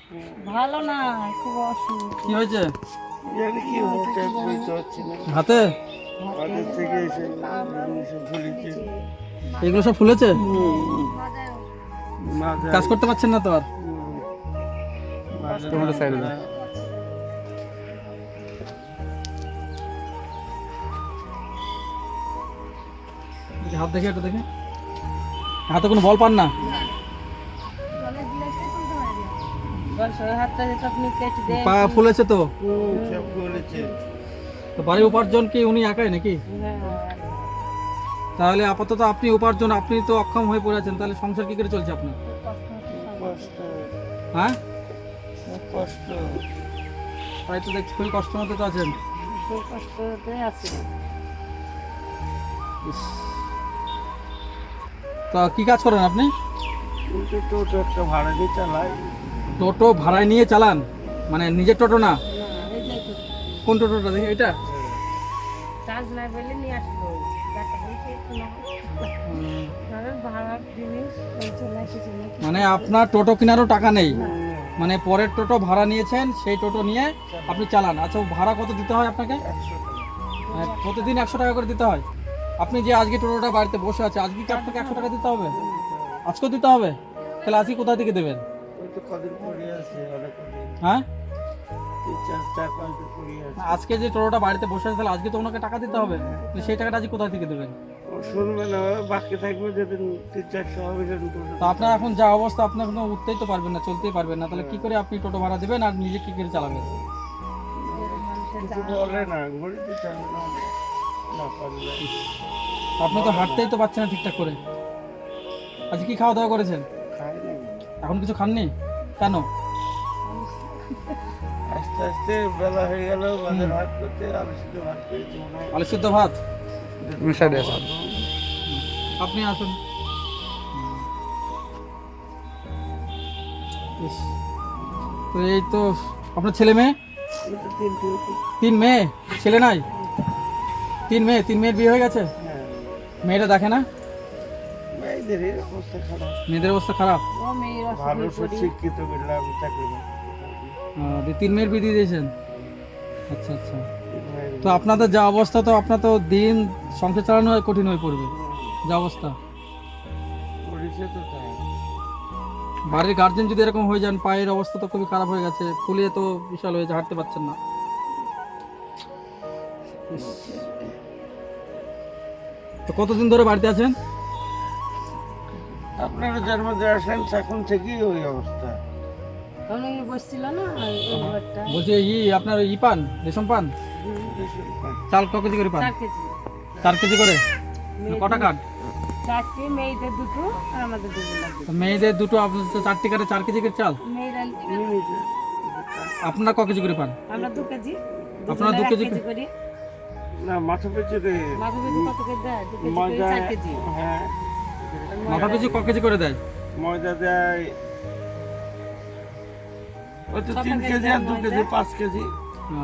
ভালো না, খুব অসুখ। কি হয়েছে জানি কি হচ্ছে বুঝতে পারছি না। হাতে? হাতের থেকে এসে জিনিস ফুলেছে। এগুলো সব ফুলেছে? মাথা কাজ করতে পারছেন না তো আর? তোমাদের সাইডে দাও। দেখি হাত দেখে একটু দেখে। হাতে কোনো বল পান না? হাতটা যেটা আপনি কেটে দেন। পা ফুলেছে তো? সব ফুলেছে। তো বাড়ির উপার্জন কি উনি একাই নাকি? হ্যাঁ, তাহলে আপাতত আপনি উপার্জন, আপনি তো অক্ষম হয়ে পড়ে আছেন, তাহলে সংসার কি করে চলছে আপনার? কষ্ট হ্যাঁ, কষ্ট তাই তো দেখছি খুবই কষ্টের মধ্যে তো আছেন। খুব কষ্টতে আছে। ইস। তা কি কাজ করেন আপনি? কিন্তু টোটো একটা ভাড়া দিয়ে চালাই। টোটো ভাড়ায় নিয়ে চালান? মানে নিজের টোটো না? না, এই যে একটু কোন টোটোটা দেখি? এটা? চার্জ না পেলে নিয়ে আসবো। টাকা পয়সা একটু না। কারণ ভাড়ার জিনিস এই চলে এসেছে নাকি? মানে আপনার টোটো কেনারও টাকা নেই, মানে পরের টোটো ভাড়া নিয়েছেন, সেই টোটো নিয়ে আপনি চালান। আচ্ছা, ভাড়া কত দিতে হয় আপনাকে? 100 টাকা। প্রতিদিন 100 টাকা করে দিতে হয়? আপনি যে আজকে টোটোটা বাড়িতে বসে আছে, আজকে কি আপনাকে 100 টাকা দিতে হবে? আজকেও দিতে হবে? তাহলে আজকে কোথা থেকে দেবেন? ওই তো কদিন পরে আছে, অনেক কদিন। হ্যাঁ, 3-4-5 দিন পরে আছে। আজকে যে টোটোটা বাড়িতে বসে আছে, তাহলে আজকে তো ওনাকে টাকা দিতে হবে। তো সেই টাকাটা আজকে কোথা থেকে দেবেন? ও শুনবে না, বাকি থাকবে যেদিন 3-400 হবে সেদিন টোটো। তো আপনার এখন যা অবস্থা, আপনি এখন উঠতেই তো পারবেন না, চলতেই পারবেন না, তাহলে কি করে আপনি টোটো ভাড়া দেবেন আর নিজে কি করে চালাবেন? কিছু বলে না, ঘড়িতে চালে না, না পারলে। আপনি তো হাঁটতেই তো পারছেন না ঠিকঠাক করে। আজকে কি খাওয়া দাওয়া করেছেন? খাইনি। এখন কিছু খাননি কেন? আস্তে আস্তে বেলা হয়ে গেল, বাজার হাট করতে আলু সিদ্ধ ভাত খেয়েছি মনে হয়। আলু সিদ্ধ ভাত? আপনি আসুন। ইস, তো এই তো আপনার ছেলে মেয়ে? এই তো 3টে হয়েছে। 3 মেয়ে? ছেলে নাই? 3 মেয়ে? 3 মেয়ের বিয়ে হয়ে গেছে? হ্যাঁ, মেয়েটা দেখে না? মেয়েদের এই অবস্থা খারাপ। মেয়েদের অবস্থা খারাপ? ও মেয়ের ভালো অসুখে পড়ি। শিক্ষিত করলাম, চাকরি বাকরি। 3 মেয়ের বিয়ে দিয়ে দিয়েছেন? আচ্ছা আচ্ছা। তো আপনাদের যা অবস্থা, তো আপনার তো দিন সংসার চালানো কঠিন হয়ে পড়বে, যা অবস্থা। করেছে তো তাই। বাড়ির গার্জেন যদি এরকম হয়ে যান, পায়ের অবস্থা তো খুবই খারাপ হয়ে গেছে, ফুলিয়ে তো বিশাল হয়েছে, হাঁটতে পারছেন না। ইস। তো কতদিন ধরে বাড়িতে আছেন? আপনারা জন্ম দিয়ে আসেন তখন থেকেই ওই অবস্থা। অনেক বসছিল না এই ঘরটা। বলছি আপনার পান, রেশন পান? চাল ক কেজি করে পান? 4 কেজি। 4 কেজি করে? কটা কার্ড? 4টে, মেয়েদের 2টো আর আমাদের 2 লাগবে। তো মেয়েদের 2টো, আপনার 4টি কার্ডে 4 কেজি করে চাল। মেয়েরা আপনার ক কেজি করে পান? আমরা 2 কেজি। আপনারা 2 কেজি করি। না, মাথা পিছু দেয়। মাঝে মাঝে কত করে দেয়? 2 কেজি করে ময়দা, 4 কেজি। হ্যাঁ, মাথা পিছু ক কেজি করে দেয়? ময়দা দেয় ওই তো 3 কেজি আর 2 কেজি, 5 কেজি। ও,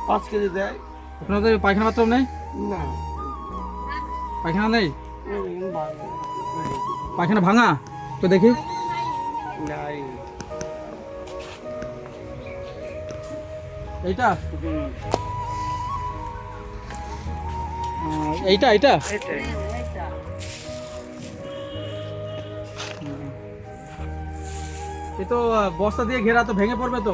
5 কেজি দেয়। আপনাদের পায়খানা বাথরুম নেই? না, পায়খানা নেই? ভালো পায়খানা ভাঙা? তো দেখি। নাই। এইটা? এইটা এইটা? এটাই। এইটা। এ তো বস্তা দিয়ে ঘেরা, তো ভেঙে পড়বে তো।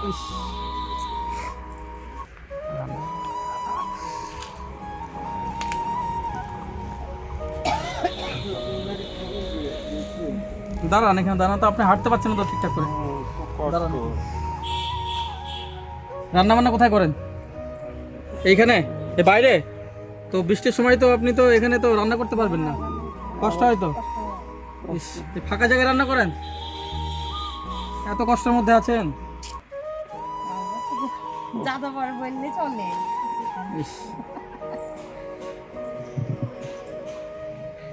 ইস। দাঁড়ান এখানে, দাঁড়ান তো, আপনি হাঁটতে পারছেন না তো ঠিকঠাক করে। খুব কষ্ট। দাঁড়ান। রান্না বান্না কোথায় করেন? এইখানে? এ বাইরে? তো বৃষ্টির সময় তো আপনি তো এখানে তো রান্না করতে পারবেন না, কষ্ট হয় তো। ইস, এই ফাঁকা জায়গায় রান্না করেন? এত কষ্টের মধ্যে আছেন? যাদা বড় বললে চলে। ইস।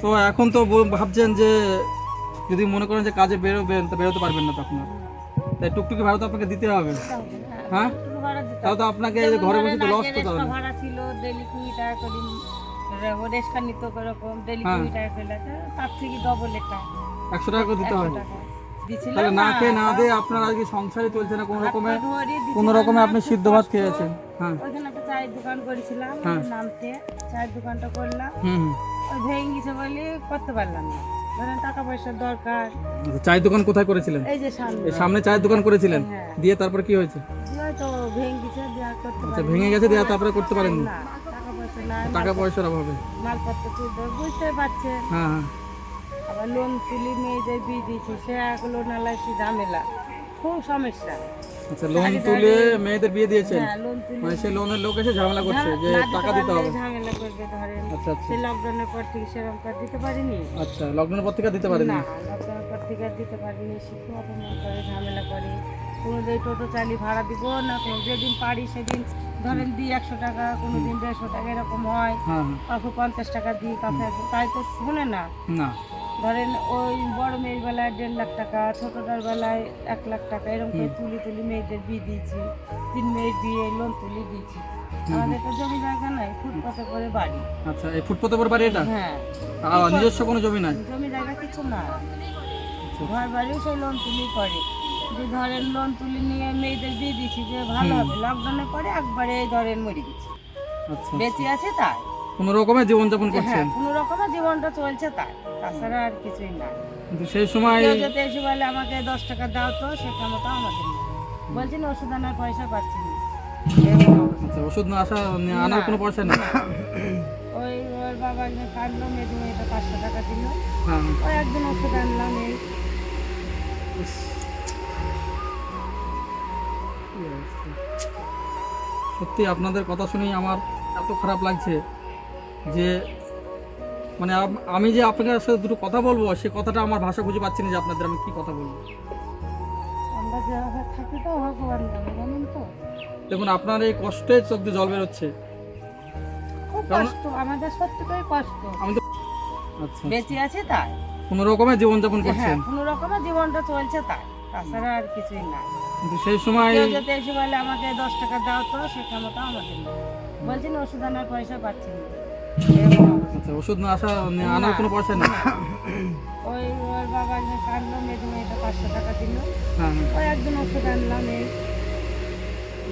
তো এখন তো ভাবছেন যে যদি মনে করেন যে কাজে বেরোবেন, তো বেরোতে পারবেন না তখন আর। তাই টুকটুকি ভাড়া তো আপনাকে দিতে হবে। হ্যাঁ, তাও তো আপনাকে এই যে ঘরে বসে তো লস করতে হবে। ভাড়া ছিল ডেলি 20 টাকা করে, রেস্কা নিত এরকম ডেলি হ্যাঁ। 20 টাকা করে, তার থেকে ডবল এটা। 100 টাকা করে দিতে হয়। 100 টাকা দিছিলাম তাহলে না খেয়ে না তাও দিয়ে আপনার আজকে সংসারই চলছে না কোনো রকমে, হাত পা ধরিয়ে দিছিলাম কোনো রকমে না, আপনি খুব সিদ্ধ ভাত কষ্ট। খেয়েছেন। হ্যাঁ ওইখানে একটা চায়ের দোকান করেছিলাম হ্যাঁ। নামতে, চায়ের দোকানটা করলাম, হুম হুম। ওই ভেঙে গেছে বলে করতে পারলাম না। ধরেন টাকা পয়সার দরকার, আচ্ছা, চায়ের দোকান কোথায় করেছিলেন? এই যে সামনে এই সামনে চায়ের দোকান করেছিলেন, হ্যাঁ। দিয়ে তারপর কি হয়েছে? দিয়ে তো ভেঙে গেছে, দেওয়া করতে আচ্ছা, পারি ভেঙে গেছে, দিয়ে তারপরে করতে পারেননি? না, টাকা পয়সা নাই, টাকা পয়সার অভাবে? মালপত্র তুলতে বুঝতে পারছেন। হ্যাঁ হ্যাঁ। আবার লোন তুলি মেয়েদের বিয়ে দিয়েছি, সে এক লোন আলাইছি ঝামেলা, খুব সমস্যা। আচ্ছা, লোন তুলে মেয়েদের বিয়ে দিয়েছেন? হ্যাঁ, লোন তুলি মানে সেই লোনের লোক এসে ঝামেলা করছে যে না টাকা দিতে হবে? ঝামেলা করবে ধরেন। আচ্ছা আচ্ছা। সে লকডাউনের পর থেকে সেরকম কাজ দিতে পারিনি। আচ্ছা, লকডাউনের পর থেকে দিতে পারেননি? না, লকডাউনের পর থেকে আর দিতে পারিনি, শিক্ষা অপমান করে ঝামেলা করে। কোনো দিন টোটো চালি ভাড়া দিব না, কোনো যেদিন পারি সেদিন ধরেন দিই 100 টাকা, কোনো দিন 150 টাকা, এরকম হয়। হ্যাঁ হ্যাঁ। কাউকে 50 টাকা দিই, কাউকে তাই তো শুনে না। না। ধরেন ওই বড় মেয়ের বেলায় 1.5 লাখ টাকা, ছোটটার বেলায় 1 লাখ টাকা, এরকম করে তুলি মেয়েদের বিয়ে দিয়েছি। 3 মেয়ের বিয়ে লোন তুলি দিয়েছি। আমাদের তো জমি জায়গা নাই, ফুটপাতে করে বাড়ি। আচ্ছা, এই ফুটপাতে পর বাড়ি এটা? হ্যাঁ, নিজস্ব কোনো জমি নাই? জমি জায়গা কিছু না, ঘর বাড়িও সেই লোন তুলি করে। যে ধরেন লোন তুলি নিয়ে মেয়েদের বিয়ে দিয়েছি যে ভালো হবে, লকডাউনের পরে একবারে ধরেন মরে গেছি, আচ্ছা, বেঁচে আছে তাই। কোনো রকমে জীবনযাপন করছেন? হ্যাঁ, কোনো রকমের জীবনটা চলছে তাই, তাছাড়া আর কিছুই না। কিন্তু সেই সময় কেউ যদি এসে বলে আমাকে 10 টাকা দাও, তো সে ক্ষমতা আমাদের নেই। বলছি না, ওষুধ আনার পয়সা পাচ্ছি না। আচ্ছা, ওষুধ না আনার কোনো পয়সা নেই? ওই ওর বাবা একদিন কাটলো, মেয়েটা 500 টাকা দিল, হ্যাঁ। ওই একদিন ওষুধ আনলাম। এই ইস, কি অবস্থা। সত্যি আপনাদের কথা শুনেই আমার এত খারাপ লাগছে যে মানে আমি যে আপনাদের সাথে দুটো কথা বলবো, সে কথাটা আমার ভাষা খুঁজে পাচ্ছি না যে আপনাদের আমি কি কথা বলবো। আমরা যেভাবে থাকি তো ভগবান জানে, জানেন তো। দেখুন, আপনার এই কষ্টে চোখ দিয়ে জল বেরোচ্ছে। খুব কারণ- কষ্ট, আমাদের সত্যিই কষ্ট, আমি তো আচ্ছা, বেঁচে আছে তাই। কোনো রকমে জীবনযাপন করছেন। হ্যাঁ, কোনো রকমের জীবনটা চলছে তাই, তাছাড়া আর কিছুই না। কিন্তু সেই সময় কেউ যদি এসে বলে আমাকে 10 টাকা দাও, তো সে ক্ষমতা আমাদের নেই। বলছি না, ওষুধ আনার পয়সা পাচ্ছি না। আচ্ছা, ওষুধ আনার কোনো পয়সা নেই? ওই ওর বাবা একদিন কাটলো, মেয়েটা 500 টাকা দিল, হ্যাঁ হ্যাঁ। ওই একদিন ওষুধ আনলাম। এই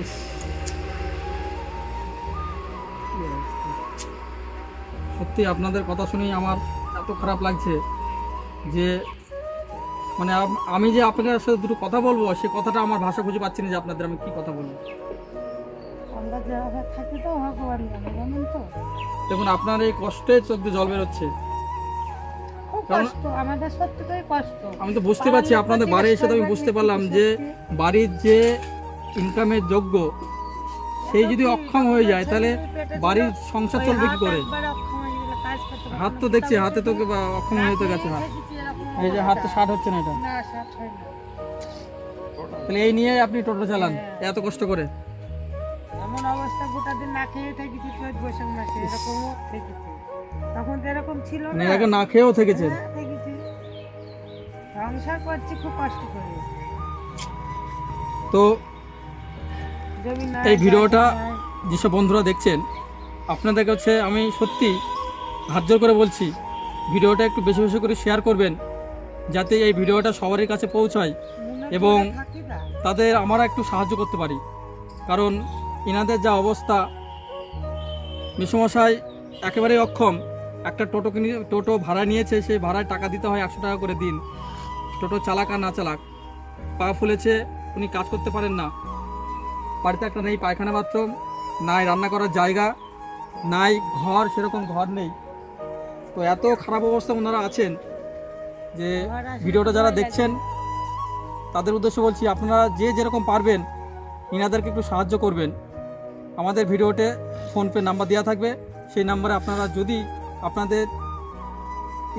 ইস, কি অবস্থা। সত্যি আপনাদের কথা শুনেই আমার এত খারাপ লাগছে যে মানে আমি যে আপনাদের সাথে দুটো কথা বলবো, সে কথাটা আমার ভাষা খুঁজে পাচ্ছি না যে আপনাদের আমি কি কথা বলবো। আমরা যেভাবে থাকি তো ভগবান জানে, জানেন তো। দেখুন, আপনার এই কষ্টে চোখ দিয়ে জল বেরোচ্ছে। খুব কারণ- কষ্ট, আমাদের সত্যিই কষ্ট। আমি তো বুঝতে পারছি, আপনাদের বাড়ি এসে তো আমি বুঝতে পারলাম যে বাড়ির যে ইনকামের যোগ্য সেই যদি অক্ষম হয়ে যায়, তাহলে বাড়ির সংসার চলবে কি করে? হাত তো দেখছি, হাতে তো অক্ষম হয়ে তো গেছে হাত। এই যে হাত তো ষাট হচ্ছে না এটা। তাহলে এই নিয়ে আপনি টোটো চালান এত কষ্ট করে? এমন অবস্থা, গোটা দিন না খেয়ে থেকেছি, চৈত বৈশাখ মাসে এরকমও থেকেছি। তখন তো এরকম ছিল মানে না। এরকম না খেয়েও থেকেছেন? হ্যাঁ, থেকেছি। সংসার করছি খুব কষ্ট করে। তো জমি নাই, এই ভিডিওটা জায়গা নাই। যেসব বন্ধুরা দেখছেন, আপনাদের কাছে আমি সত্যি হাত জোর করে বলছি, ভিডিওটা একটু বেশি বেশি করে শেয়ার করবেন, যাতে এই ভিডিওটা সবারই কাছে পৌঁছায় মনে এবং করে থাকি না। তাদের আমরা একটু সাহায্য করতে পারি। কারণ এনাদের যা অবস্থা, মেসোমশাই একেবারেই অক্ষম। একটা টোটো ভাড়া নিয়েছে, সেই ভাড়ায় টাকা দিতে হয় 100 টাকা করে দিন। টোটো চালাক আর না চালাক, পা ফুলেছে, উনি কাজ করতে পারেন না। বাড়িতে একটা নেই পায়খানা বাথরুম, নাই রান্না করার জায়গা, নাই ঘর, সেরকম ঘর নেই। তো এত খারাপ অবস্থা ওনারা আছেন যে ভিডিওটা যারা দেখছেন তাদের উদ্দেশ্যে বলছি, আপনারা যে যেরকম পারবেন ইনাদেরকে একটু সাহায্য করবেন। আমাদের ভিডিওতে ফোনপে নাম্বার দেওয়া থাকবে, সেই নাম্বারে আপনারা যদি আপনাদের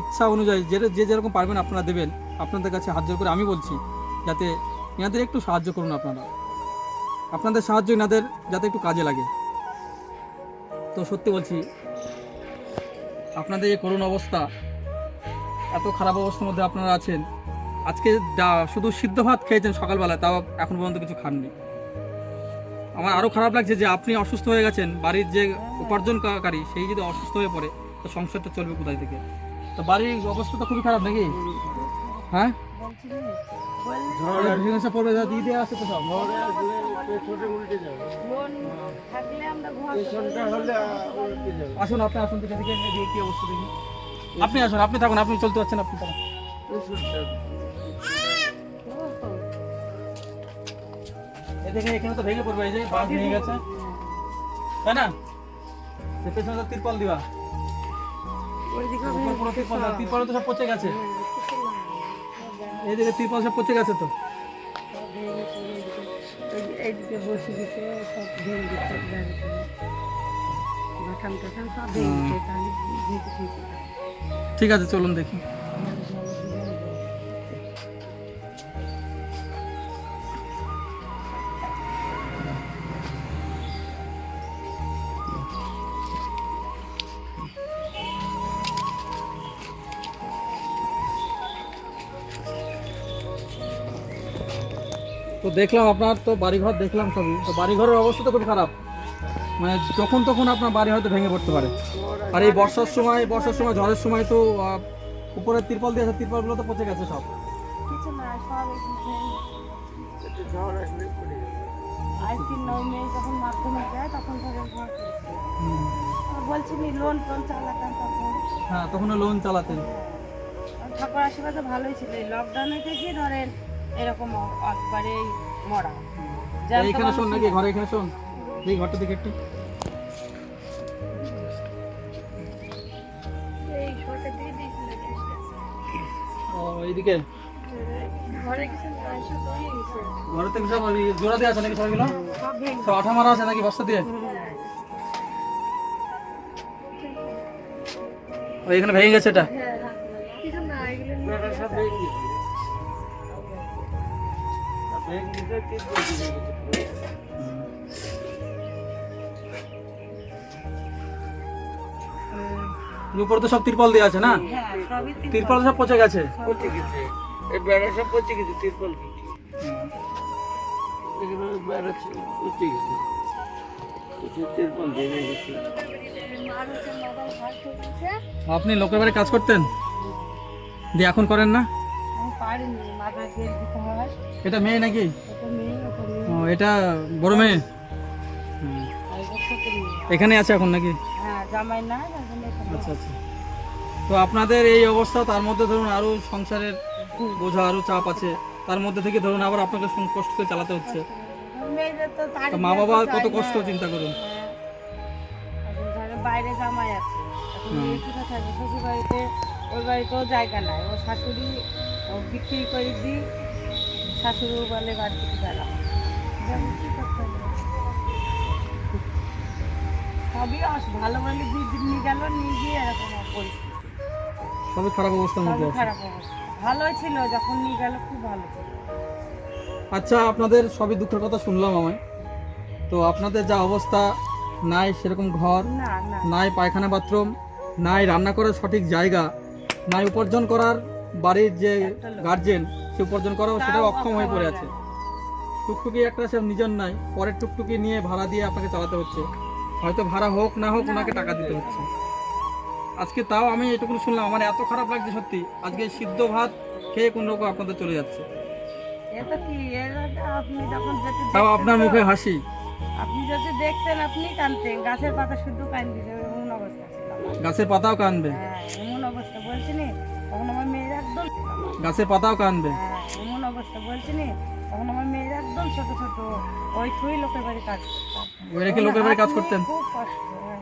ইচ্ছা অনুযায়ী যে যেরকম পারবেন আপনারা দেবেন। আপনাদের কাছে হাত জোর করে আমি বলছি, যাতে ইনাদের একটু সাহায্য করুন আপনারা। আপনাদের সাহায্য ইনাদের যাতে একটু কাজে লাগে। তো সত্যি বলছি, আপনাদের এই করুণ অবস্থা, এত খারাপ অবস্থার মধ্যে আপনারা আছেন। আজকে শুধু সিদ্ধ ভাত খেয়েছেন সকালবেলা, তাও এখন পর্যন্ত কিছু খাননি। আমার আরও খারাপ লাগছে যে আপনি অসুস্থ হয়ে গেছেন, বাড়ির যে উপার্জনকারী সেই যদি অসুস্থ হয়ে পড়ে, তো সংসারটা চলবে কোথায় থেকে? তো বাড়ির অবস্থা তো খুবই খারাপ নাকি? হ্যাঁ বলছি না, বললে ঝড় আসলে ভেঙে পড়বে যা দিয়ে দেওয়া আছে তো সব ঝড় আসলে পেছনে উল্টে যাবে, লোন থাকলে আমরা ঘর পেছনটা হলে উল্টে যাবে। আসুন আপনি আসুন দিকে দিকে এদিকে কি অবস্থা দেখি আপনি আসুন আপনি থাকুন আপনি চলতে পারছেন আপনি থাকুন পেছনটা এদিকে এখানে তো ভেঙে পড়বে এই যে বাঁশ ভেঙে গেছে তাই না এই পেছনে তো তিরপল দিবা ওইদিকে উপর পুরো তিরপল না, তিরপল তো সব পচে গেছে এইদিকে তিরপল সব পচে গেছে তো এইদিকে বসে দিতে সব ভেঙে দিচ্ছে বাটাম টাটাম সব ভেঙে দিচ্ছে তাহলে ভেঙে ঠিক ঠিক আছে চলুন দেখি তো দেখলাম আপনার তো বাড়িঘর দেখলাম সবই তো বাড়িঘরের অবস্থা তো খুব খারাপ মানে যখন তখন আপনার বাড়ি হয়তো ভেঙে পড়তে পারে আর এই বর্ষার সময় ঝড়ের সময় তো উপরের তিরপল দিয়েছে তিরপলগুলো তো পচে গেছে সব কিছু না সব একটু ঝড় আসলে পড়ে যাবে। আজ 3-9 মে যখন মাধ্যমিক দেয় তখন ধরে ঘর বলছি নি লোন টোন চালাতাম তখন হ্যাঁ তখন লোন চালাতেন ঠাকুর আশীর্বাদে ভালোই ছিল এই লকডাউনে থেকে ধরেন এরকম একবারে মরা এইখানে শোন নাকি ঘরে এখানে শোন এই ঘরটা দিকে একটু এই ছোটের দিকে দিয়েছিল ও এইদিকে ঘরে কিছু পয়সা তৈরি হয়েছে ঘরে থেকে সব ওই জোড়া দিয়ে আছে নাকি সবগুলো সব ভেঙে সব আঠা মারা আছে নাকি বস্তা দিয়ে ও এখানে ভেঙে গেছে এটা কিছু না এগুলো বেড়া সব ভেঙে গেছে। সব ভেঙে গেছে, তিরপল ভেঙে গেছে পুরো। উপরে তো সব তিরপল দিয়ে আছে না হ্যাঁ সবই তিরপল সব পচে গেছে পচে গেছে, এই বেড়া সব পচে গেছে, তিরপল কি এগুলো বেড়া পচে গেছে, পচে তিরপল ভেঙে গেছে। মানুষের মোবাইল ঘর থেকে আপনি লোকের বাড়ি কাজ করতেন দিয়ে এখন করেন না আমি পারিনি মাথায় তেল দিতে হয় এটা মেয়ে নাকি ওটা মেয়ে ওটা মেয়ে ও এটা বড় মেয়ে আর এটা ছোট মেয়ে এখানে আছে এখন নাকি হ্যাঁ জামাই না এখন এখানে আচ্ছা আচ্ছা তো আপনাদের এই অবস্থা তার মধ্যে ধরুন আরো সংসারের বোঝা আরো চাপ আছে তার মধ্যে থেকে ধরুন আবার আপনাকে কষ্ট করে চালাতে হচ্ছে মেয়েদের তো তাড়ি তো মা দিয়ে বাবা তো কত যায় কষ্ট না। চিন্তা করুন হ্যাঁ। এখন ধরেন বাইরে জামাই আছে এখন মেয়ে কোথায় থাকবে শ্বশুর বাড়িতে ওই বাড়িতেও জায়গা নাই ও শাশুড়ি ও বিক্রি করে দিই শাশুড়ি বলে বাড়ি থেকে বেড়া যেমন কি করতে হবে সবই ভালো বলে 2 দিন নিয়ে গেল নিয়ে গিয়ে এরকম পরিস্থিতি সবই খারাপ অবস্থার মধ্যে সবই আছে খারাপ অবস্থা ভালোই ছিল যখন নিয়ে গেল খুব ভালো ছিল আচ্ছা আপনাদের সবই দুঃখের কথা শুনলাম আমায় তো আপনাদের যা অবস্থা নাই সেরকম ঘর না না নাই পায়খানা বাথরুম নাই রান্না করার সঠিক জায়গা নাই উপার্জন করার বাড়ির যে গার্জেন সে উপার্জন করাও সেটাও অক্ষম হয়ে পড়ে আছে টুকটুকি একটা সে নিজের নাই পরের টুকটুকি নিয়ে ভাড়া দিয়ে আপনাকে চালাতে হচ্ছে হয়তো ভাড়া হোক না হোক ওনাকে টাকা দিতে হচ্ছে আজকে তাও আমি এটুকু শুনলাম আমার এত খারাপ লাগছে সত্যি আজকে সিদ্ধ ভাত খেয়ে কোন রকম আপনাদের চলে যাচ্ছে এটা কি আপনি যখন যেতে তাও আপনার মুখে হাসি আপনি যদি দেখতেন আপনি কানতেন গাছের পাতা শুদ্ধ কান দিতে এমন অবস্থা ছিল আমার। গাছের পাতাও কানবে হ্যাঁ এমন অবস্থা বলছি নি তখন আমার মেয়ের একদম গাছের পাতাও কানবে হ্যাঁ এমন অবস্থা বলছি নি তখন আমার মেয়ের একদম ছোট ছোট ওই থুই লোকের বাড়ি কাজ করতাম ওই রেখে লোকের বাড়ি কাজ করতেন খুব কষ্ট হ্যাঁ।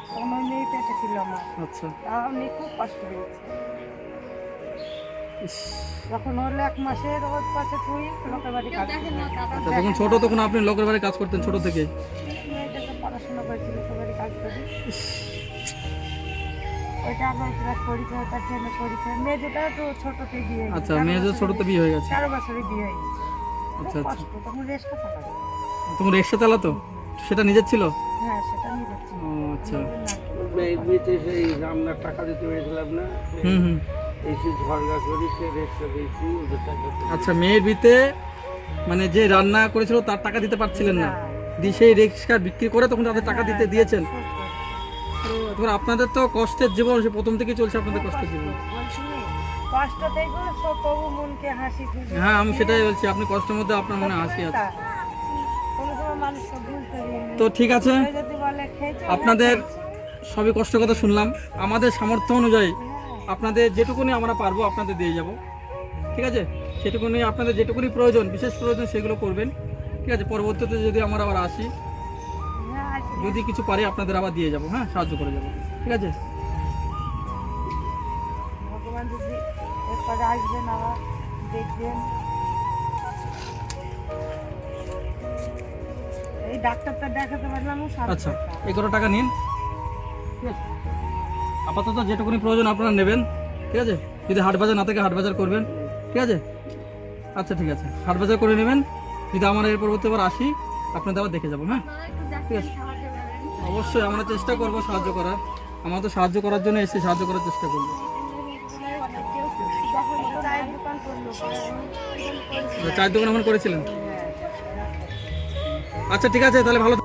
তখন ওই মেয়ে পেটে ছিল আমার আচ্ছা তাও আমি খুব কষ্ট হয়েছে ইস, যখন হলো 1 মাসের ওর পাশে থুই লোকের বাড়ি কাজ করতাম আচ্ছা যখন ছোট তখন আপনি লোকের বাড়ি কাজ করতেন ছোট থেকে মেয়েটাকে পড়াশোনা করেছিল লোকের বাড়ি কাজ করি ওইটা আবার ক্লাস পরীক্ষা তার জন্য পরীক্ষা মেয়েটা তো ছোটতে বিয়ে হয়েছে। আচ্ছা 13 মেয়ে যে ছোটতে বিয়ে হয়ে গেছে 13 বছরে বিয়ে হয়ে গেছে আচ্ছা খুব আচ্ছা কষ্ট তখন রেস্কা চালাতো তোমার রিক্সা চালাতো সেটা নিজের ছিল হ্যাঁ সেটা নিয়ে যাচ্ছি ও আচ্ছা বিয়েতে সেই রান্নার টাকা দিতে পেরেছিলাম না, হুম হুম এই যে ঝড়গা করি সে রেস্টটা দিয়েছি ওদের টাকা দিয়ে। আচ্ছা মেয়ের বিতে মানে যে রান্না করেছিল তার টাকা দিতে পারছিলেন না দিয়ে সেই রিক্সা বিক্রি করে তখন তাদের টাকা দিতে দিয়েছেন তখন আপনাদের তো কষ্টের জীবন সে প্রথম থেকেই চলছে আপনাদের কষ্টের জীবন বলছি না, কষ্ট থেকে সব তবু মনকে হাসি খুশি। হ্যাঁ আমি সেটাই বলছি, আপনি কষ্টের মধ্যে আপনার মনে হাসি আছে। কোনো সময় মানুষকে বুঝতে দিইনি। তো ঠিক আছে, কেউ যদি বলে খেয়েছো, আপনাদের না খেয়েছি। সবই কষ্ট কথা শুনলাম। আমাদের সামর্থ্য অনুযায়ী হ্যাঁ, আপনাদের যেটুকুনি আমরা পারবো আপনাদের দিয়ে যাব, ঠিক আছে? সেটুকুনি আপনাদের যেটুকুনি প্রয়োজন, বিশেষ প্রয়োজন সেগুলো করবেন, ঠিক আছে? পরবর্তীতে যদি আমরা আবার আসি, হ্যাঁ, আসি। যদি কিছু পারি আপনাদের আবার দিয়ে যাব, হ্যাঁ, সাহায্য করে যাব, ঠিক আছে? ভগবান যদি এরপরে আসবেন আবার দেখবেন। এই ডাক্তারটা দেখাতে পারলাম আচ্ছা, 11 টাকা নিন, ঠিক আছে? আপাতত যেটুকুনি প্রয়োজন আপনারা নেবেন, ঠিক আছে? যদি হাট বাজার না থাকে হাট বাজার করবেন, ঠিক আছে? আচ্ছা ঠিক আছে, হাট বাজার করে নেবেন। যদি আমার এর পরবর্তী আবার আসি আপনাদের আবার দেখে যাবো, হ্যাঁ, ঠিক আছে? অবশ্যই আমরা চেষ্টা করবো সাহায্য করার। আমরা তো সাহায্য করার জন্য এসে সাহায্য করার চেষ্টা করবো। চায়ের দোকান করলো, চায়ের দোকান এখন করেছিলেন? আচ্ছা ঠিক আছে, তাহলে ভালো